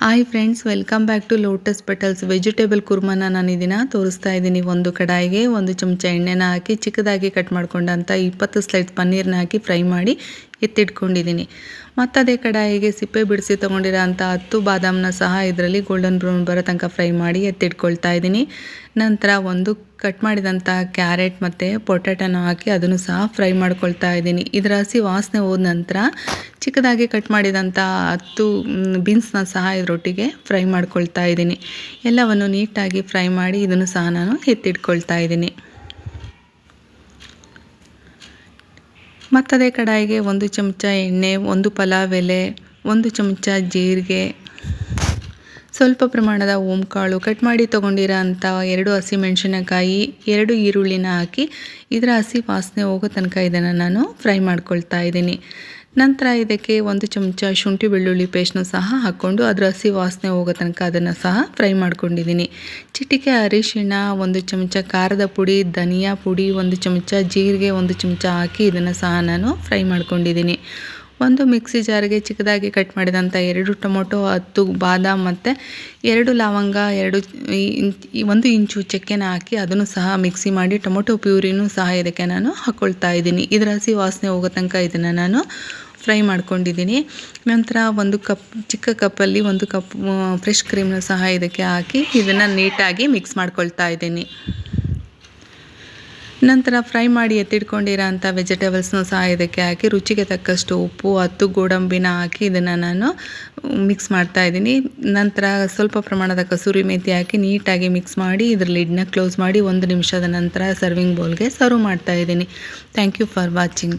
Hi friends, welcome back to lotus petals. Vegetable ಕುರ್ಮನ ನಾನು ಇದನ್ನು ತೋರಿಸ್ತಾ ಇದ್ದೀನಿ. ಒಂದು ಕಡಾಯಿಗೆ 1 ಚಮಚ ಎಣ್ಣೆನ ಹಾಕಿ ಚಿಕ್ಕದಾಗಿ ಕಟ್ ಮಾಡ್ಕೊಂಡಂಥ 20 ಸ್ಲೈಸ್ ಪನ್ನೀರ್ನ ಹಾಕಿ ಫ್ರೈ ಮಾಡಿ ಎತ್ತಿಟ್ಕೊಂಡಿದ್ದೀನಿ. ಮತ್ತು ಅದೇ ಕಡಾಯಿಗೆ ಸಿಪ್ಪೆ ಬಿಡಿಸಿ ತೊಗೊಂಡಿರೋ ಅಂಥ 10 ಬಾದಾಮನ್ನ ಸಹ ಇದರಲ್ಲಿ ಗೋಲ್ಡನ್ ಬ್ರೌನ್ ಬರೋ ತನಕ ಫ್ರೈ ಮಾಡಿ ಎತ್ತಿಟ್ಕೊಳ್ತಾ ಇದ್ದೀನಿ. ನಂತರ ಒಂದು ಕಟ್ ಮಾಡಿದಂಥ ಕ್ಯಾರೆಟ್ ಮತ್ತು ಪೊಟ್ಯಾಟೋನ ಹಾಕಿ ಅದನ್ನು ಸಹ ಫ್ರೈ ಮಾಡ್ಕೊಳ್ತಾ ಇದ್ದೀನಿ. ಇದರ ಹಸಿ ವಾಸನೆ ಹೋದ ನಂತರ ಚಿಕ್ಕದಾಗಿ ಕಟ್ ಮಾಡಿದಂಥ 10 ಬೀನ್ಸ್ನ ಸಹ ಇದರೊಟ್ಟಿಗೆ ಫ್ರೈ ಮಾಡ್ಕೊಳ್ತಾ ಇದ್ದೀನಿ. ಎಲ್ಲವನ್ನು ನೀಟಾಗಿ ಫ್ರೈ ಮಾಡಿ ಇದನ್ನು ಸಹ ನಾನು ಎತ್ತಿಟ್ಕೊಳ್ತಾ ಇದ್ದೀನಿ. ಮತ್ತದೇ ಕಡಾಯಿಗೆ 1 ಚಮಚ ಎಣ್ಣೆ, 1 ಪಲಾವ್ ಎಲೆ, 1 ಚಮಚ ಜೀರಿಗೆ, ಸ್ವಲ್ಪ ಪ್ರಮಾಣದ ಓಂಕಾಳು, ಕಟ್ ಮಾಡಿ ತೊಗೊಂಡಿರೋ ಅಂಥ 2 ಹಸಿಮೆಣಸಿನಕಾಯಿ, 2 ಈರುಳ್ಳಿನ ಹಾಕಿ ಇದರ ಹಸಿ ವಾಸನೆ ಹೋಗೋ ತನಕ ಇದನ್ನು ನಾನು ಫ್ರೈ ಮಾಡ್ಕೊಳ್ತಾ ಇದ್ದೀನಿ. ನಂತರ ಇದಕ್ಕೆ 1 ಚಮಚ ಶುಂಠಿ ಬೆಳ್ಳುಳ್ಳಿ ಪೇಸ್ಟ್ನು ಸಹ ಹಾಕ್ಕೊಂಡು ಅದರ ಹಸಿ ವಾಸನೆ ಹೋಗೋ ತನಕ ಅದನ್ನು ಸಹ ಫ್ರೈ ಮಾಡ್ಕೊಂಡಿದ್ದೀನಿ. ಚಿಟಿಕೆ ಅರಿಶಿಣ, 1 ಚಮಚ ಖಾರದ ಪುಡಿ, ಧನಿಯಾ ಪುಡಿ, 1 ಚಮಚ ಜೀರಿಗೆ, 1 ಚಮಚ ಹಾಕಿ ಇದನ್ನು ಸಹ ನಾನು ಫ್ರೈ ಮಾಡ್ಕೊಂಡಿದ್ದೀನಿ. ಒಂದು ಮಿಕ್ಸಿ ಜಾರಿಗೆ ಚಿಕ್ಕದಾಗಿ ಕಟ್ ಮಾಡಿದಂಥ 2 ಟೊಮೊಟೊ, 10 ಬಾದಾಮ್ ಮತ್ತು 2 ಲವಂಗ, 1 ಇಂಚು ಚಕ್ಕೆನ ಹಾಕಿ ಅದನ್ನು ಸಹ ಮಿಕ್ಸಿ ಮಾಡಿ ಟೊಮೊಟೊ ಪ್ಯೂರಿನೂ ಸಹ ಇದಕ್ಕೆ ನಾನು ಹಾಕ್ಕೊಳ್ತಾ ಇದ್ದೀನಿ. ಇದರ ಹಸಿ ವಾಸನೆ ಹೋಗೋ ತನಕ ಇದನ್ನು ನಾನು ಫ್ರೈ ಮಾಡ್ಕೊಂಡಿದ್ದೀನಿ. ನಂತರ ಚಿಕ್ಕ ಕಪ್ಪಲ್ಲಿ 1 ಕಪ್ ಫ್ರೆಶ್ ಕ್ರೀಮ್ನ ಸಹ ಇದಕ್ಕೆ ಹಾಕಿ ಇದನ್ನು ನೀಟಾಗಿ ಮಿಕ್ಸ್ ಮಾಡ್ಕೊಳ್ತಾ ಇದ್ದೀನಿ. ನಂತರ ಫ್ರೈ ಮಾಡಿ ಎತ್ತಿಟ್ಕೊಂಡಿರೋ ಅಂಥ ವೆಜಿಟೇಬಲ್ಸ್ನೂ ಸಹ ಇದಕ್ಕೆ ಹಾಕಿ ರುಚಿಗೆ ತಕ್ಕಷ್ಟು ಉಪ್ಪು, 10 ಗೋಡಂಬಿನ ಹಾಕಿ ಇದನ್ನು ನಾನು ಮಿಕ್ಸ್ ಮಾಡ್ತಾ ಇದ್ದೀನಿ. ನಂತರ ಸ್ವಲ್ಪ ಪ್ರಮಾಣದ ಕಸೂರಿ ಮೇಥಿ ಹಾಕಿ ನೀಟಾಗಿ ಮಿಕ್ಸ್ ಮಾಡಿ ಇದರ ಲಿಡ್ನ ಕ್ಲೋಸ್ ಮಾಡಿ 1 ನಿಮಿಷದ ನಂತರ ಸರ್ವಿಂಗ್ ಬೌಲ್ಗೆ ಸರ್ವ್ ಮಾಡ್ತಾ ಇದ್ದೀನಿ. Thank you for watching.